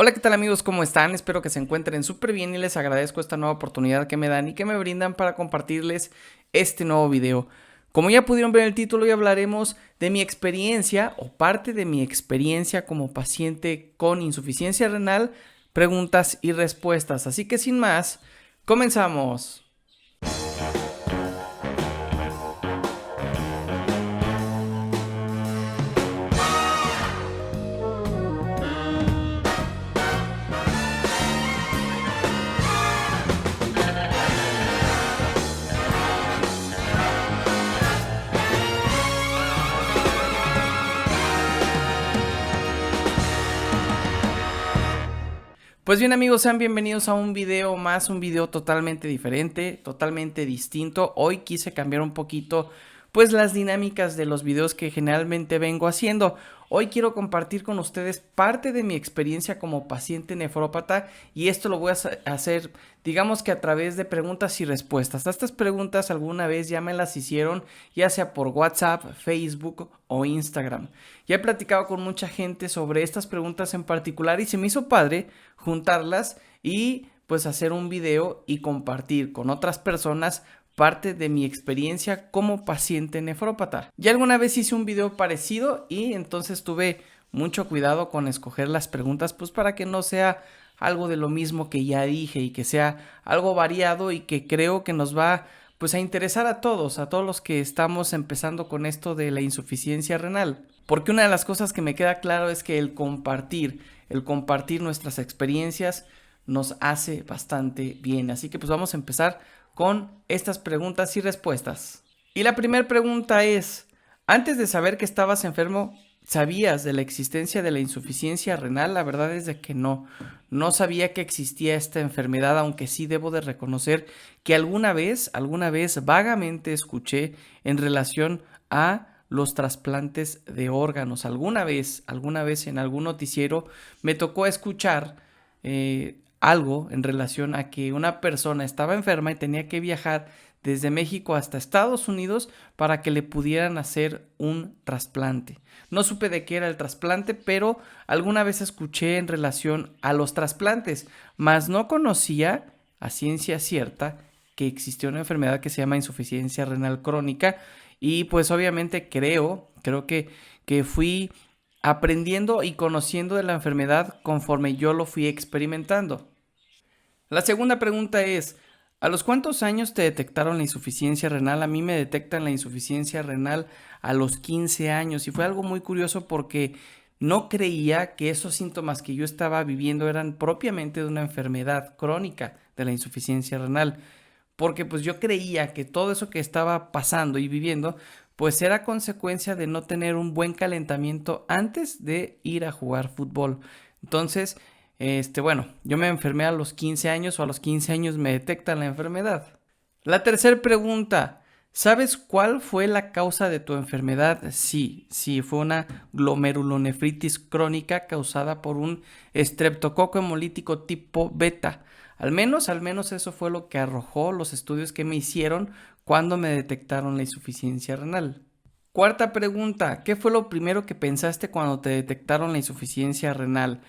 Hola, ¿qué tal amigos? ¿Cómo están? Espero que se encuentren súper bien y les agradezco esta nueva oportunidad que me dan y que me brindan para compartirles este nuevo video. Como ya pudieron ver en el título, hoy hablaremos de mi experiencia o parte de mi experiencia como paciente con insuficiencia renal, preguntas y respuestas. Así que sin más, comenzamos. Pues bien amigos, sean bienvenidos a un video más, un video totalmente diferente, totalmente distinto. Hoy quise cambiar un poquito pues las dinámicas de los videos que generalmente vengo haciendo. Hoy quiero compartir con ustedes parte de mi experiencia como paciente nefrópata y esto lo voy a hacer digamos que a través de preguntas y respuestas. Estas preguntas alguna vez ya me las hicieron ya sea por WhatsApp, Facebook o Instagram. Ya he platicado con mucha gente sobre estas preguntas en particular y se me hizo padre juntarlas y pues hacer un video y compartir con otras personas parte de mi experiencia como paciente nefrópata. Ya alguna vez hice un video parecido y entonces tuve mucho cuidado con escoger las preguntas pues para que no sea algo de lo mismo que ya dije y que sea algo variado y que creo que nos va pues a interesar a todos los que estamos empezando con esto de la insuficiencia renal. Porque una de las cosas que me queda claro es que el compartir nuestras experiencias nos hace bastante bien. Así que pues vamos a empezar con estas preguntas y respuestas. Y la primera pregunta es, antes de saber que estabas enfermo, ¿sabías de la existencia de la insuficiencia renal? La verdad es de que no sabía que existía esta enfermedad, aunque sí debo de reconocer que alguna vez vagamente escuché en relación a los trasplantes de órganos. Alguna vez en algún noticiero me tocó escuchar algo en relación a que una persona estaba enferma y tenía que viajar desde México hasta Estados Unidos para que le pudieran hacer un trasplante. No supe de qué era el trasplante, pero alguna vez escuché en relación a los trasplantes, mas no conocía a ciencia cierta que existía una enfermedad que se llama insuficiencia renal crónica y pues obviamente creo que fui aprendiendo y conociendo de la enfermedad conforme yo lo fui experimentando. La segunda pregunta es, ¿a los cuántos años te detectaron la insuficiencia renal? A mí me detectan la insuficiencia renal a los 15 años y fue algo muy curioso porque no creía que esos síntomas que yo estaba viviendo eran propiamente de una enfermedad crónica de la insuficiencia renal, porque pues yo creía que todo eso que estaba pasando y viviendo pues era consecuencia de no tener un buen calentamiento antes de ir a jugar fútbol. Entonces, bueno, yo me enfermé a los 15 años o a los 15 años me detectan la enfermedad. La tercera pregunta, ¿sabes cuál fue la causa de tu enfermedad? Sí, fue una glomerulonefritis crónica causada por un estreptococo hemolítico tipo beta. Al menos eso fue lo que arrojó los estudios que me hicieron cuando me detectaron la insuficiencia renal. Cuarta pregunta, ¿qué fue lo primero que pensaste cuando te detectaron la insuficiencia renal?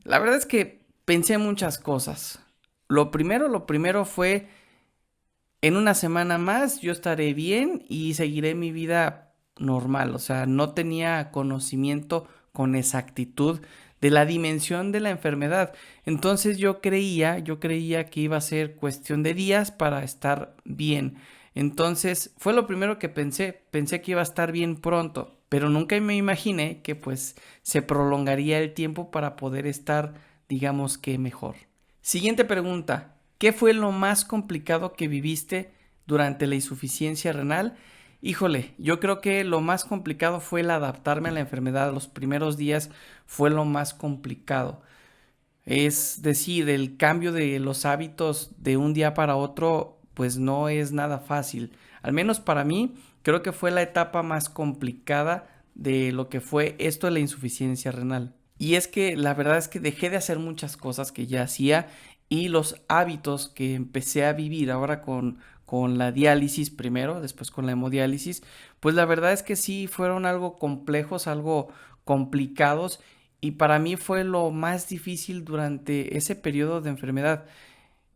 La verdad es que pensé muchas cosas. Lo primero fue, en una semana más yo estaré bien y seguiré mi vida normal. O sea, no tenía conocimiento con exactitud de la dimensión de la enfermedad. Entonces yo creía que iba a ser cuestión de días para estar bien. Entonces fue lo primero que pensé que iba a estar bien pronto, pero nunca me imaginé que pues se prolongaría el tiempo para poder estar, digamos que mejor. Siguiente pregunta, ¿qué fue lo más complicado que viviste durante la insuficiencia renal? Híjole, yo creo que lo más complicado fue el adaptarme a la enfermedad. Los primeros días fue lo más complicado. Es decir, el cambio de los hábitos de un día para otro, pues no es nada fácil. Al menos para mí, creo que fue la etapa más complicada de lo que fue esto de la insuficiencia renal. Y es que la verdad es que dejé de hacer muchas cosas que ya hacía y los hábitos que empecé a vivir ahora con la diálisis primero, después con la hemodiálisis, pues la verdad es que sí fueron algo complejos, algo complicados y para mí fue lo más difícil durante ese periodo de enfermedad.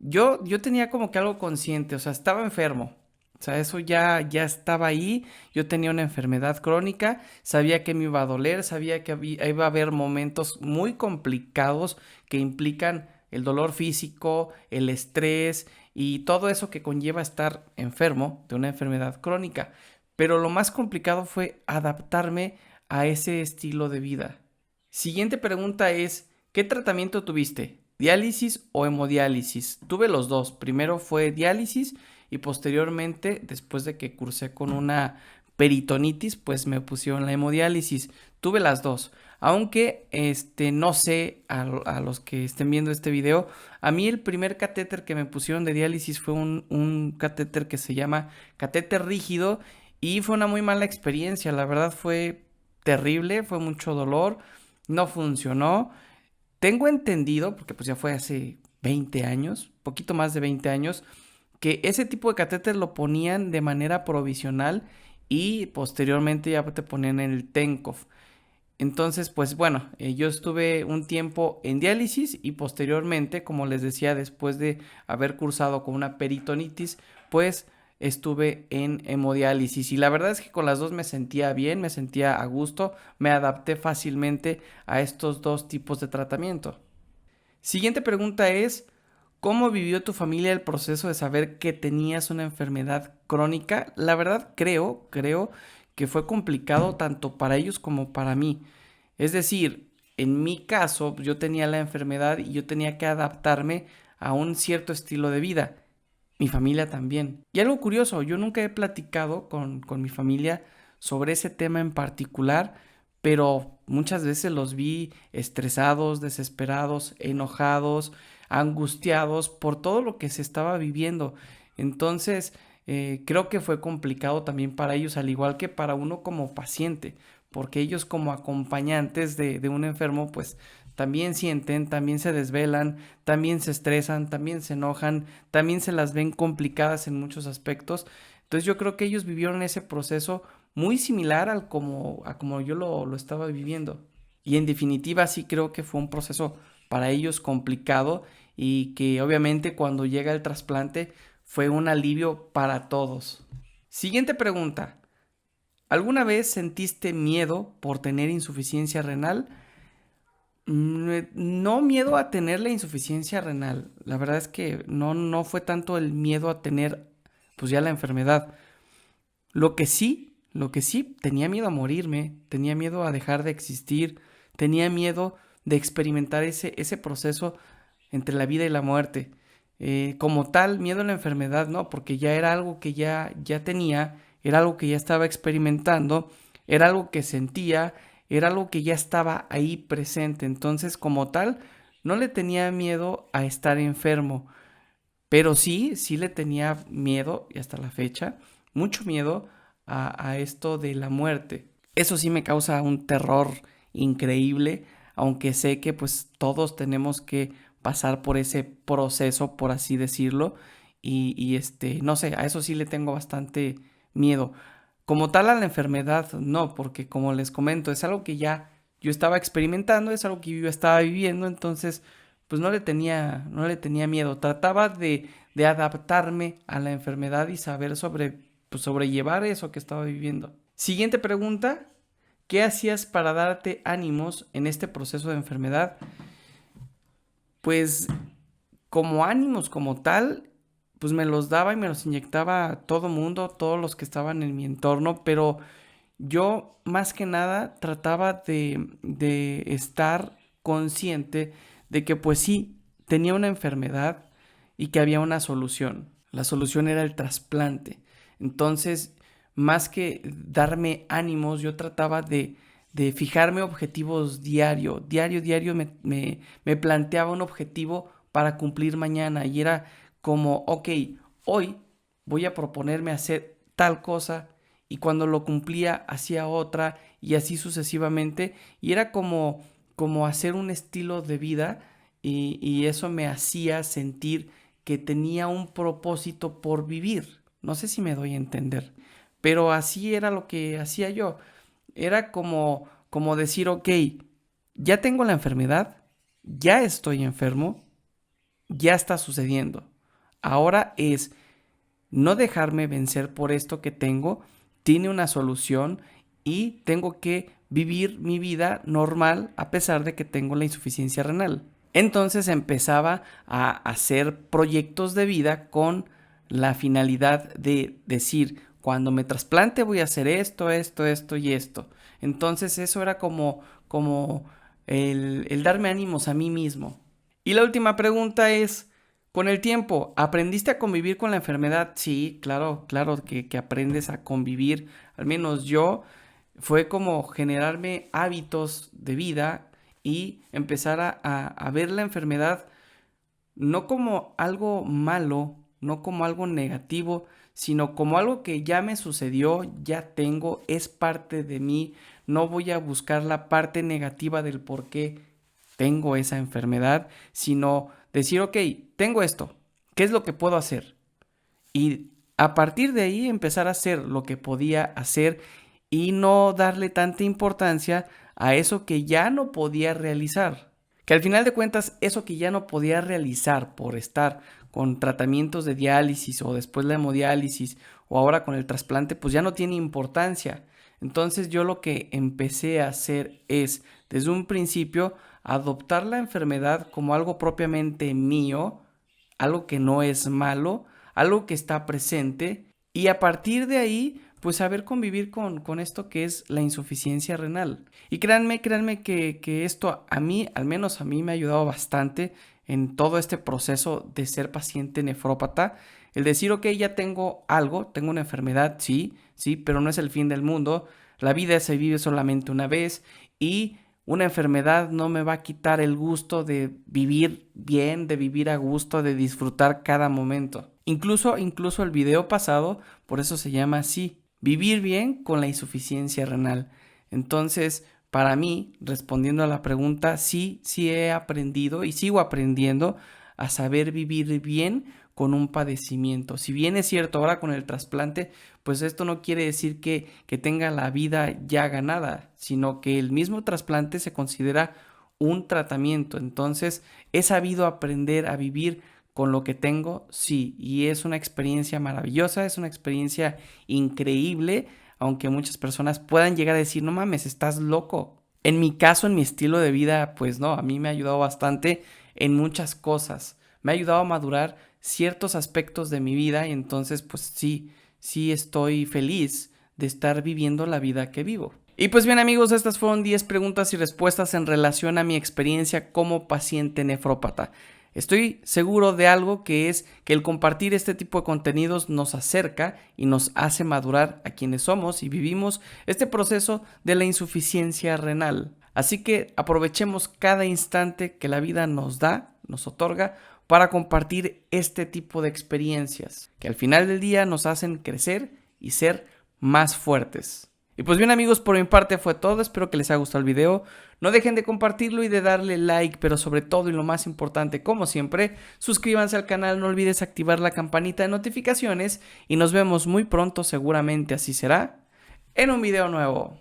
Yo tenía como que algo consciente, o sea, estaba enfermo. O sea, eso ya estaba ahí. Yo tenía una enfermedad crónica, sabía que me iba a doler, sabía que iba a haber momentos muy complicados que implican el dolor físico, el estrés y todo eso que conlleva estar enfermo de una enfermedad crónica. Pero lo más complicado fue adaptarme a ese estilo de vida. Siguiente pregunta es, ¿qué tratamiento tuviste? ¿Diálisis o hemodiálisis? Tuve los dos. Primero fue diálisis y posteriormente, después de que cursé con una peritonitis, pues me pusieron la hemodiálisis. Tuve las dos. Aunque, no sé, a los que estén viendo este video, a mí el primer catéter que me pusieron de diálisis fue un catéter que se llama catéter rígido y fue una muy mala experiencia. La verdad fue terrible, fue mucho dolor, no funcionó. Tengo entendido, porque pues ya fue hace 20 años, poquito más de 20 años, que ese tipo de catéter lo ponían de manera provisional y posteriormente ya te ponían en el TENCOF. Entonces, pues bueno, yo estuve un tiempo en diálisis y posteriormente, como les decía, después de haber cursado con una peritonitis, pues estuve en hemodiálisis y la verdad es que con las dos me sentía bien, me sentía a gusto, me adapté fácilmente a estos dos tipos de tratamiento. Siguiente pregunta es, ¿cómo vivió tu familia el proceso de saber que tenías una enfermedad crónica? La verdad creo que fue complicado tanto para ellos como para mí. Es decir, en mi caso, yo tenía la enfermedad y yo tenía que adaptarme a un cierto estilo de vida. Mi familia también. Y algo curioso, yo nunca he platicado con mi familia sobre ese tema en particular, pero muchas veces los vi estresados, desesperados, enojados, angustiados por todo lo que se estaba viviendo. Entonces, creo que fue complicado también para ellos, al igual que para uno como paciente, porque ellos como acompañantes de un enfermo, pues también sienten, también se desvelan, también se estresan, también se enojan, también se las ven complicadas en muchos aspectos. Entonces yo creo que ellos vivieron ese proceso muy similar a como yo lo estaba viviendo. Y en definitiva sí creo que fue un proceso para ellos complicado y que obviamente cuando llega el trasplante fue un alivio para todos. Siguiente pregunta. ¿Alguna vez sentiste miedo por tener insuficiencia renal? No miedo a tener la insuficiencia renal. La verdad es que no fue tanto el miedo a tener pues ya la enfermedad. Lo que sí, tenía miedo a morirme, tenía miedo a dejar de existir, tenía miedo de experimentar ese proceso entre la vida y la muerte. Como tal, miedo a la enfermedad, no, porque ya era algo que ya tenía, era algo que ya estaba experimentando, era algo que sentía, era algo que ya estaba ahí presente. Entonces, como tal, no le tenía miedo a estar enfermo, pero sí le tenía miedo, y hasta la fecha, mucho miedo a esto de la muerte. Eso sí me causa un terror increíble, aunque sé que pues todos tenemos que pasar por ese proceso, por así decirlo, no sé, a eso sí le tengo bastante miedo. Como tal a la enfermedad, no, porque como les comento, es algo que ya yo estaba experimentando, es algo que yo estaba viviendo, entonces pues no le tenía miedo. Trataba de adaptarme a la enfermedad y saber pues, sobrellevar eso que estaba viviendo. Siguiente pregunta, ¿qué hacías para darte ánimos en este proceso de enfermedad? Pues como ánimos como tal, pues me los daba y me los inyectaba a todo mundo, todos los que estaban en mi entorno, pero yo más que nada trataba de estar consciente de que pues sí, tenía una enfermedad y que había una solución. La solución era el trasplante. Entonces, más que darme ánimos, yo trataba de fijarme objetivos diario me planteaba un objetivo para cumplir mañana y era como, ok, hoy voy a proponerme hacer tal cosa y cuando lo cumplía hacía otra y así sucesivamente y era como hacer un estilo de vida y eso me hacía sentir que tenía un propósito por vivir. No sé si me doy a entender, pero así era lo que hacía yo. Era como decir, ok, ya tengo la enfermedad, ya estoy enfermo, ya está sucediendo. Ahora es no dejarme vencer por esto que tengo, tiene una solución y tengo que vivir mi vida normal a pesar de que tengo la insuficiencia renal. Entonces empezaba a hacer proyectos de vida con la finalidad de decir, cuando me trasplante voy a hacer esto, esto, esto y esto. Entonces eso era como el darme ánimos a mí mismo. Y la última pregunta es, con el tiempo, ¿aprendiste a convivir con la enfermedad? Sí, claro, claro que aprendes a convivir. Al menos yo, fue como generarme hábitos de vida y empezar a ver la enfermedad no como algo malo, no como algo negativo, sino como algo que ya me sucedió, ya tengo, es parte de mí. No voy a buscar la parte negativa del por qué tengo esa enfermedad, sino decir, ok, tengo esto, ¿qué es lo que puedo hacer? Y a partir de ahí empezar a hacer lo que podía hacer y no darle tanta importancia a eso que ya no podía realizar. Que al final de cuentas, eso que ya no podía realizar por estar con tratamientos de diálisis o después la hemodiálisis o ahora con el trasplante, pues ya no tiene importancia. Entonces yo lo que empecé a hacer es, desde un principio, adoptar la enfermedad como algo propiamente mío, algo que no es malo, algo que está presente y a partir de ahí pues saber convivir con esto que es la insuficiencia renal. Y créanme que esto a mí, al menos a mí me ha ayudado bastante en todo este proceso de ser paciente nefrópata. El decir, ok, ya tengo algo, tengo una enfermedad, sí, sí, pero no es el fin del mundo. La vida se vive solamente una vez y una enfermedad no me va a quitar el gusto de vivir bien, de vivir a gusto, de disfrutar cada momento. Incluso el video pasado, por eso se llama así, vivir bien con la insuficiencia renal. Entonces, para mí, respondiendo a la pregunta, sí he aprendido y sigo aprendiendo a saber vivir bien con un padecimiento. Si bien es cierto, ahora con el trasplante, pues esto no quiere decir que tenga la vida ya ganada, sino que el mismo trasplante se considera un tratamiento. Entonces, he sabido aprender a vivir con lo que tengo, sí, y es una experiencia maravillosa, es una experiencia increíble, aunque muchas personas puedan llegar a decir, no mames, estás loco. En mi caso, en mi estilo de vida, pues no, a mí me ha ayudado bastante en muchas cosas. Me ha ayudado a madurar ciertos aspectos de mi vida y entonces, pues sí estoy feliz de estar viviendo la vida que vivo. Y pues bien amigos, estas fueron 10 preguntas y respuestas en relación a mi experiencia como paciente nefrópata. Estoy seguro de algo que es que el compartir este tipo de contenidos nos acerca y nos hace madurar a quienes somos y vivimos este proceso de la insuficiencia renal. Así que aprovechemos cada instante que la vida nos da, nos otorga, para compartir este tipo de experiencias que al final del día nos hacen crecer y ser más fuertes. Y pues bien amigos, por mi parte fue todo, espero que les haya gustado el video, no dejen de compartirlo y de darle like, pero sobre todo y lo más importante, como siempre, suscríbanse al canal, no olvides activar la campanita de notificaciones y nos vemos muy pronto, seguramente así será, en un video nuevo.